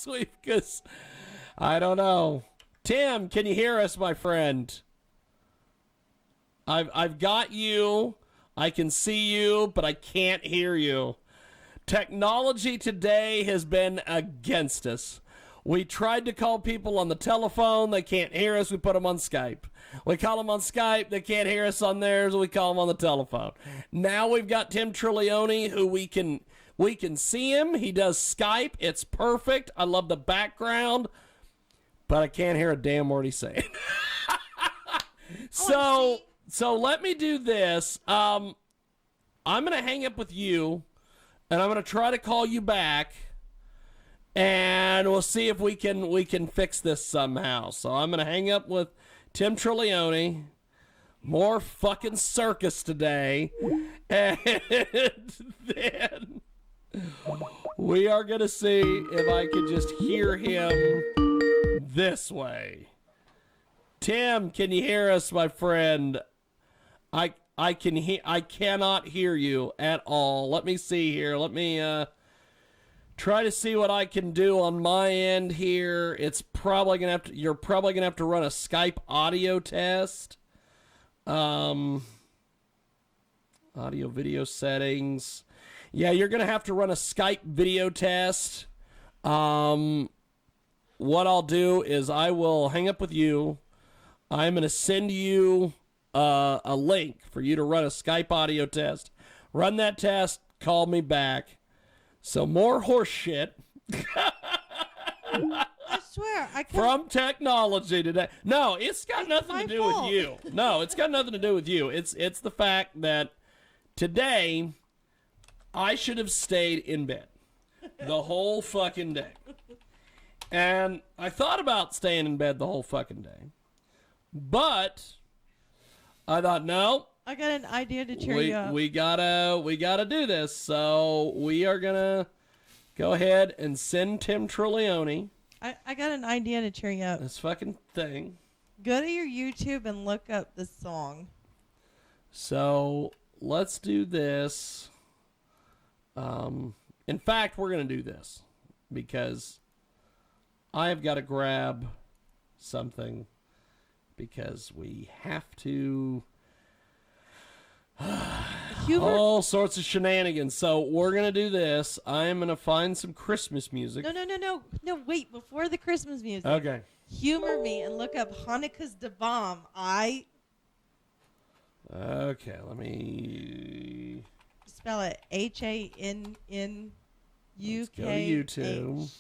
week because I don't know. Tim, can you hear us, my friend? I've got you. I can see you, but I can't hear you. Technology today has been against us. We tried to call people on the telephone. They can't hear us. We put them on Skype. We call them on Skype. They can't hear us on theirs. We call them on the telephone. Now we've got Tim Trilione, who we can see him. He does Skype. It's perfect. I love the background, but I can't hear a damn word he's saying. So let me do this. I'm going to hang up with you, and I'm going to try to call you back. And we'll see if we can fix this somehow. So I'm going to hang up with Tim Trilione. More fucking circus today. And then we are going to see if I can just hear him this way. Tim, can you hear us, my friend? I cannot hear you at all. Let me see here. Let me try to see what I can do on my end here. You're probably gonna have to run a Skype audio test. Audio video settings. Yeah, you're gonna have to run a Skype video test. What I'll do is I will hang up with you. I'm gonna send you a link for you to run a Skype audio test. Run that test. Call me back. So more horse shit. I swear, I can't. From technology today. No, it's got nothing to do with you. No, it's got nothing to do with you. It's the fact that today I should have stayed in bed the whole fucking day. And I thought about staying in bed the whole fucking day. But I thought, no. I got an idea to cheer you up. We gotta do this. So we are gonna go ahead and send Tim Trilione. I got an idea to cheer you up. This fucking thing. Go to your YouTube and look up this song. So let's do this. In fact, we're gonna do this because I have got to grab something because we have to. All sorts of shenanigans. So we're going to do this. I'm going to find some Christmas music. No, wait. Before the Christmas music. Okay. Humor me and look up Hanukkah's the Bomb. Okay, let me... Spell it Hannukkah. Let's go to YouTube.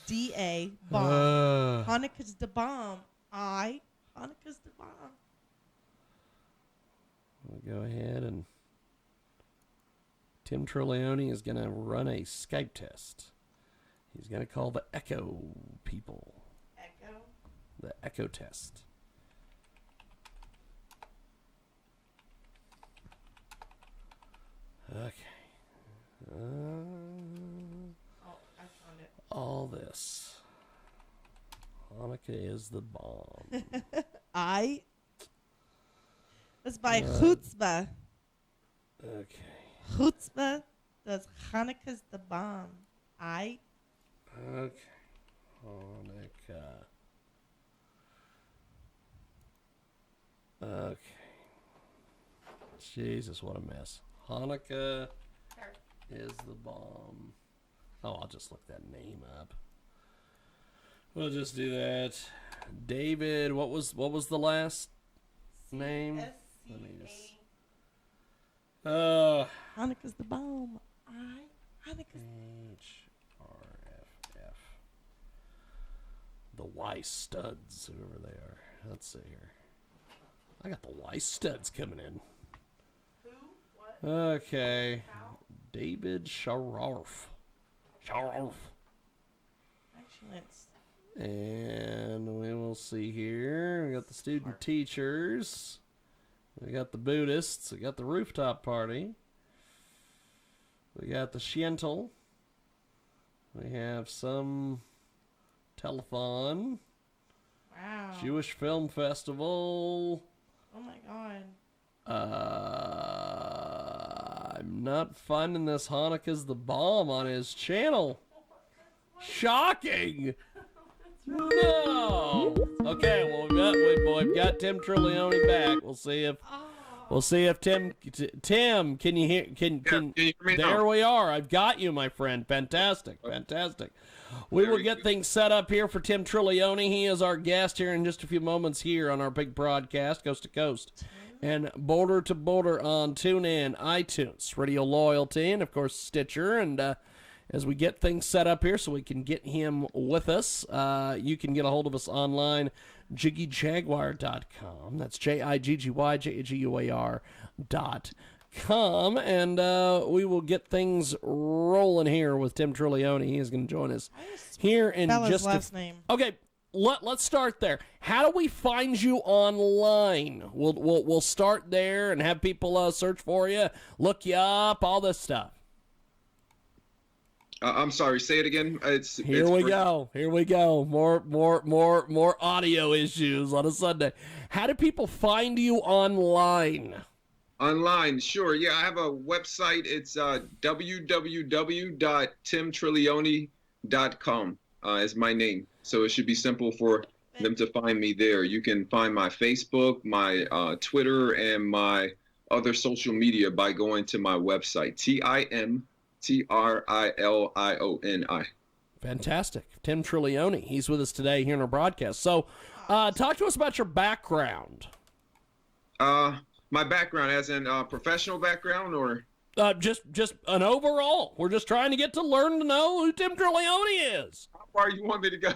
D-A, Bomb. Hanukkah's the Bomb. Hanukkah's the Bomb. We'll go ahead and Tim Trilione is going to run a Skype test. He's going to call the Echo people. Echo? The Echo test. Okay. I found it. All this. Hanukkah is the bomb. That's by Chutzpah. Okay. Chutzpah does Hanukkah's the Bomb. Okay. Hanukkah. Okay. Jesus, what a mess. Hanukkah is the bomb. Oh, I'll just look that name up. We'll just do that. David, what was the last name? Let me just. Hanukkah's the bomb. Hanukkah's HRFF. The Y studs, whoever they are. Let's see here. I got the Y studs coming in. Who? What? Okay. How? David Shararf. Actually, it's. And we will see here. We got the student teachers. We got the Buddhists. We got the rooftop party. We got the Shintel. We have some telethon. Wow. Jewish Film Festival. Oh my God. I'm not finding this Hanukkah's the Bomb on his channel. Shocking. No. Okay, well we've got Tim Trilione back. We'll see if Tim, can you hear? Can you hear me there now? we are. I've got you, my friend. Fantastic. We will get things set up here for Tim Trilione. He is our guest here in just a few moments here on our big broadcast, coast to coast and border to border on TuneIn, iTunes, Radio Loyalty, and of course Stitcher. And as we get things set up here so we can get him with us, you can get a hold of us online, JiggyJaguar.com. That's JiggyJaguar.com. And we will get things rolling here with Tim Trilione. He is going to join us here in just last name. Okay, let's start there. How do we find you online? We'll start there and have people search for you, look you up, all this stuff. I'm sorry. Say it again. Here we go. More audio issues on a Sunday. How do people find you online? Online, sure. Yeah, I have a website. It's www.timtrilione.com is my name. So it should be simple for them to find me there. You can find my Facebook, my Twitter, and my other social media by going to my website, TimTrilioni. Fantastic. Tim Trilione. He's with us today here in our broadcast. So talk to us about your background. My background, as in professional background, or just an overall. We're just trying to get to learn to know who Tim Trilione is. how far you want me to go?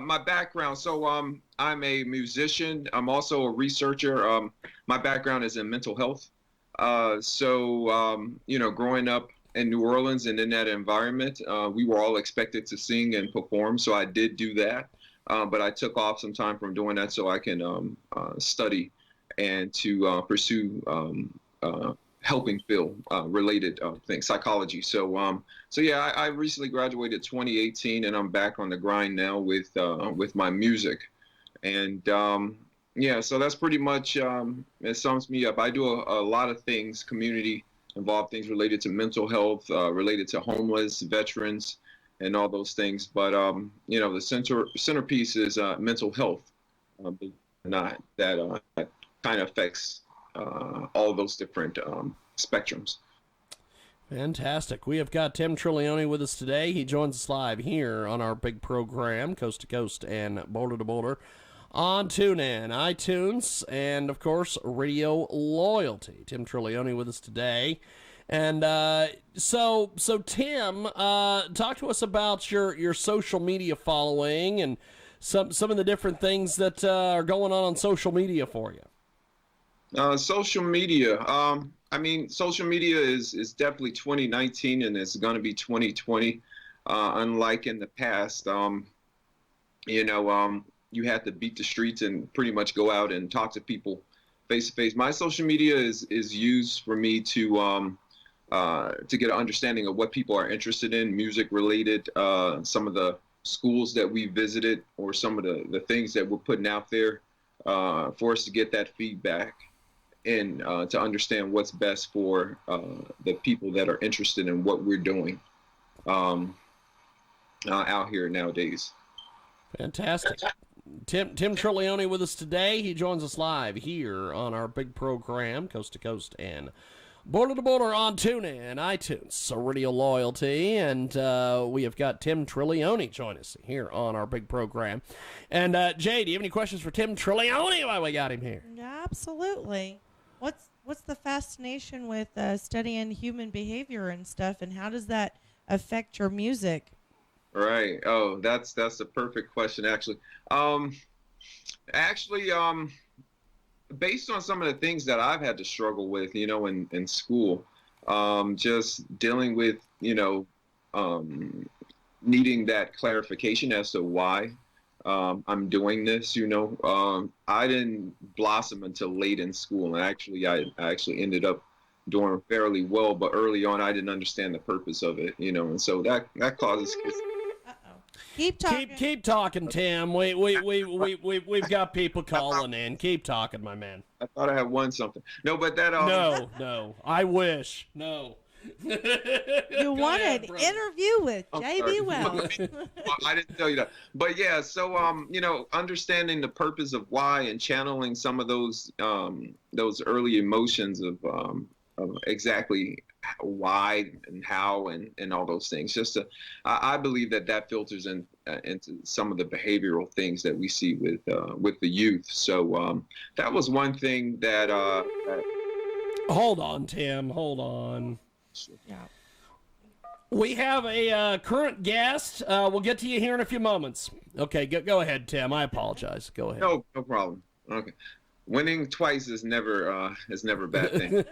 My background. So I'm a musician. I'm also a researcher. My background is in mental health. Growing up in New Orleans and in that environment, we were all expected to sing and perform. So I did do that. But I took off some time from doing that so I can study and to pursue helping field related things, psychology. I recently graduated 2018, and I'm back on the grind now with my music. And so that's pretty much it sums me up. I do a lot of things, community involved things related to mental health, related to homeless, veterans, and all those things. But the centerpiece is mental health, that kind of affects all those different spectrums. Fantastic. We have got Tim Trilione with us today. He joins us live here on our big program, coast to coast and border to border, on TuneIn, iTunes, and of course Radio Loyalty. Tim Trilione with us today. And so Tim, talk to us about your social media following and some of the different things that are going on social media for you. Social media. Social media is definitely 2019, and it's going to be 2020. Unlike in the past, you had to beat the streets and pretty much go out and talk to people face to face. My social media is used for me to get an understanding of what people are interested in, music related, some of the schools that we visited, or some of the things that we're putting out there for us to get that feedback and to understand what's best for the people that are interested in what we're doing out here nowadays. Fantastic. Tim Trilione with us today. He joins us live here on our big program, coast to coast and border to border on TuneIn, iTunes, so Radio Loyalty, and we have got Tim Trilione join us here on our big program. And Jay, do you have any questions for Tim Trilione while we got him here? Yeah, absolutely. What's the fascination with studying human behavior and stuff, and how does that affect your music? Right. Oh, that's a perfect question, actually. Based on some of the things that I've had to struggle with, in school, just dealing with, needing that clarification as to why I'm doing this. I didn't blossom until late in school, and I actually ended up doing fairly well, but early on I didn't understand the purpose of it, and so that causes. Keep talking. Keep talking, Tim. We've got people calling in. Keep talking, my man. I thought I had won something. No, but that No. I wish. No. You want an brother. interview with I'm JB sorry. Wells. Well, I didn't tell you that. But yeah, so understanding the purpose of why and channeling some of those early emotions of exactly why and how and all those things. I believe that filters into some of the behavioral things that we see with the youth. So that was one thing that Hold on, Tim. Hold on. Yeah. We have a current guest. We'll get to you here in a few moments. Okay, go ahead, Tim. I apologize. Go ahead. no problem. Okay, winning twice is never a bad thing.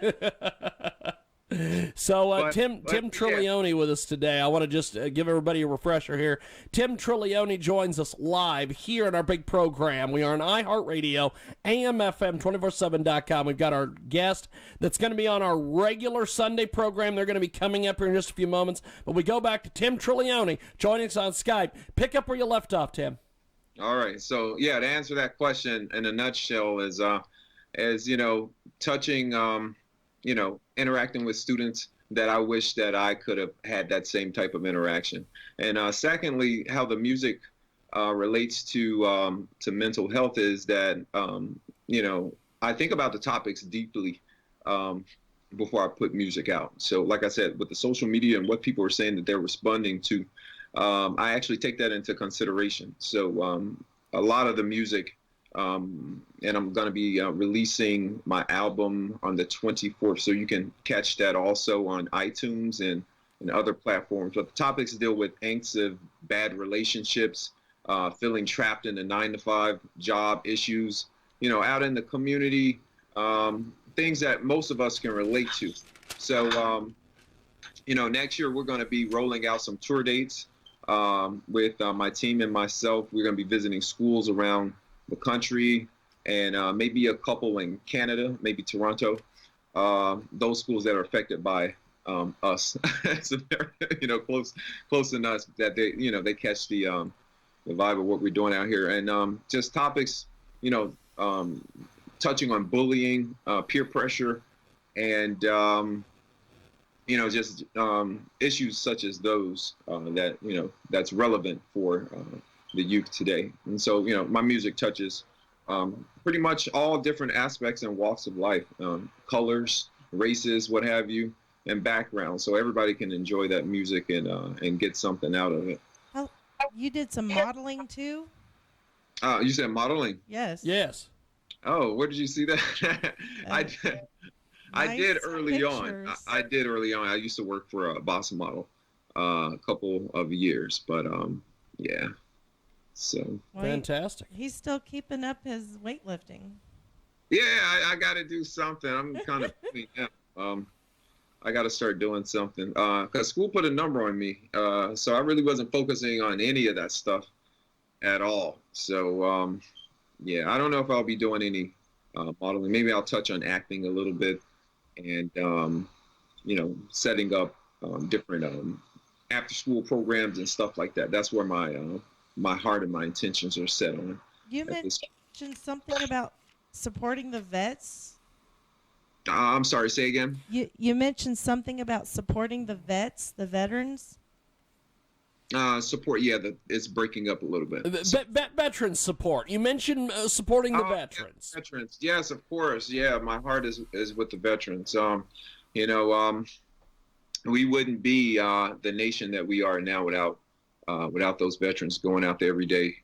So But- Tim but, yeah. Trilione with us today. I want to just give everybody a refresher here. Tim Trilione joins us live here in our big program. We are on iHeartRadio, AMFM247.com. We've got our guest that's going to be on our regular Sunday program. They're going to be coming up here in just a few moments. But we go back to Tim Trilione joining us on Skype. Pick up where you left off, Tim. All right. So yeah, to answer that question in a nutshell is touching interacting with students that I wish that I could have had that same type of interaction. And secondly, how the music relates to mental health is that I think about the topics deeply before I put music out. So like I said, with the social media and what people are saying that they're responding to, I actually take that into consideration. So a lot of the music, and I'm going to be releasing my album on the 24th, so you can catch that also on iTunes and other platforms. But the topics deal with angst of bad relationships, feeling trapped in a 9-to-5 job, issues, out in the community, things that most of us can relate to. So, next year we're going to be rolling out some tour dates with my team and myself. We're going to be visiting schools around the country and maybe a couple in Canada, maybe Toronto. Those schools that are affected by us, so they're close enough that they catch the vibe of what we're doing out here, and just topics, touching on bullying, peer pressure, and just issues such as those that's relevant for the youth today. And so, my music touches pretty much all different aspects and walks of life, colors, races, what have you, and backgrounds. So everybody can enjoy that music and get something out of it. Oh, you did some modeling too? You said modeling? Yes. Yes. Oh, where did you see that? I did Nice early on. pictures. I did early on. I used to work for a Boss Model a couple of years, but yeah. So Well, Fantastic. he's still keeping up his weightlifting. yeah, I got to do something. I'm kind of I got to start doing something because school put a number on me. So I really wasn't focusing on any of that stuff at all. So yeah, I don't know if I'll be doing any modeling. Maybe I'll touch on acting a little bit, and setting up different after school programs and stuff like that. That's where my heart and my intentions are set on. You at this- mentioned something about supporting the vets. I'm sorry, say again. You mentioned something about supporting the vets, the veterans. Support, yeah, it's breaking up a little bit. Veteran support. You mentioned supporting the Oh, veterans. Yeah, veterans, yes, of course. Yeah, my heart is with the veterans. We wouldn't be the nation that we are now without those veterans going out there every day,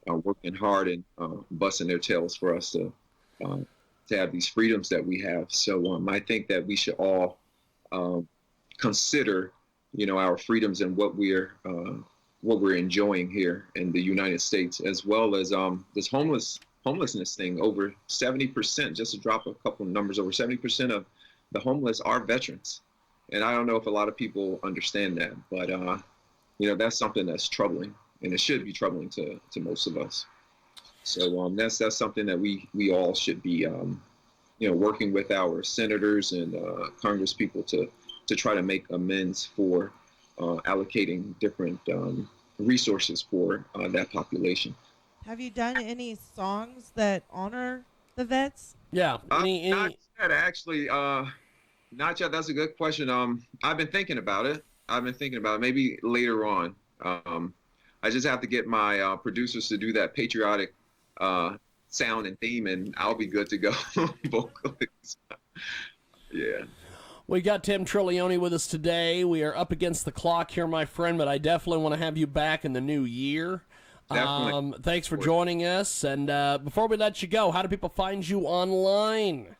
working hard and busting their tails for us to have these freedoms that we have. So I think that we should all consider, our freedoms and what we're enjoying here in the United States, as well as this homelessness thing. Over 70%, just to drop a couple of numbers, over 70% of the homeless are veterans. And I don't know if a lot of people understand that, but that's something that's troubling, and it should be troubling to most of us. So that's something that we all should be working with our senators and Congress people to try to make amends for allocating different resources for that population. Have you done any songs that honor the vets? Yeah. Not yet, actually. Not yet. That's a good question. I've been thinking about it. Maybe later on. I just have to get my producers to do that patriotic sound and theme, and I'll be good to go vocally. Yeah. We got Tim Trilione with us today. We are up against the clock here, my friend, but I definitely want to have you back in the new year. Definitely. Thanks for joining us. And before we let you go, how do people find you online?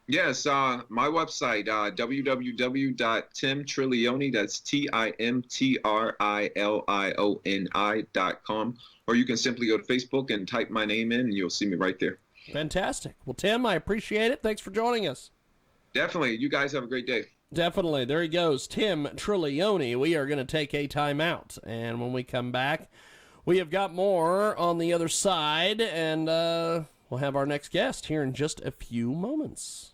Yes, my website, www.timtrilione, that's TIMTRILIONI.com, or you can simply go to Facebook and type my name in, and you'll see me right there. Fantastic. Well, Tim, I appreciate it. Thanks for joining us. Definitely. You guys have a great day. Definitely. There he goes, Tim Trilione. We are going to take a timeout, and when we come back, we have got more on the other side, and we'll have our next guest here in just a few moments.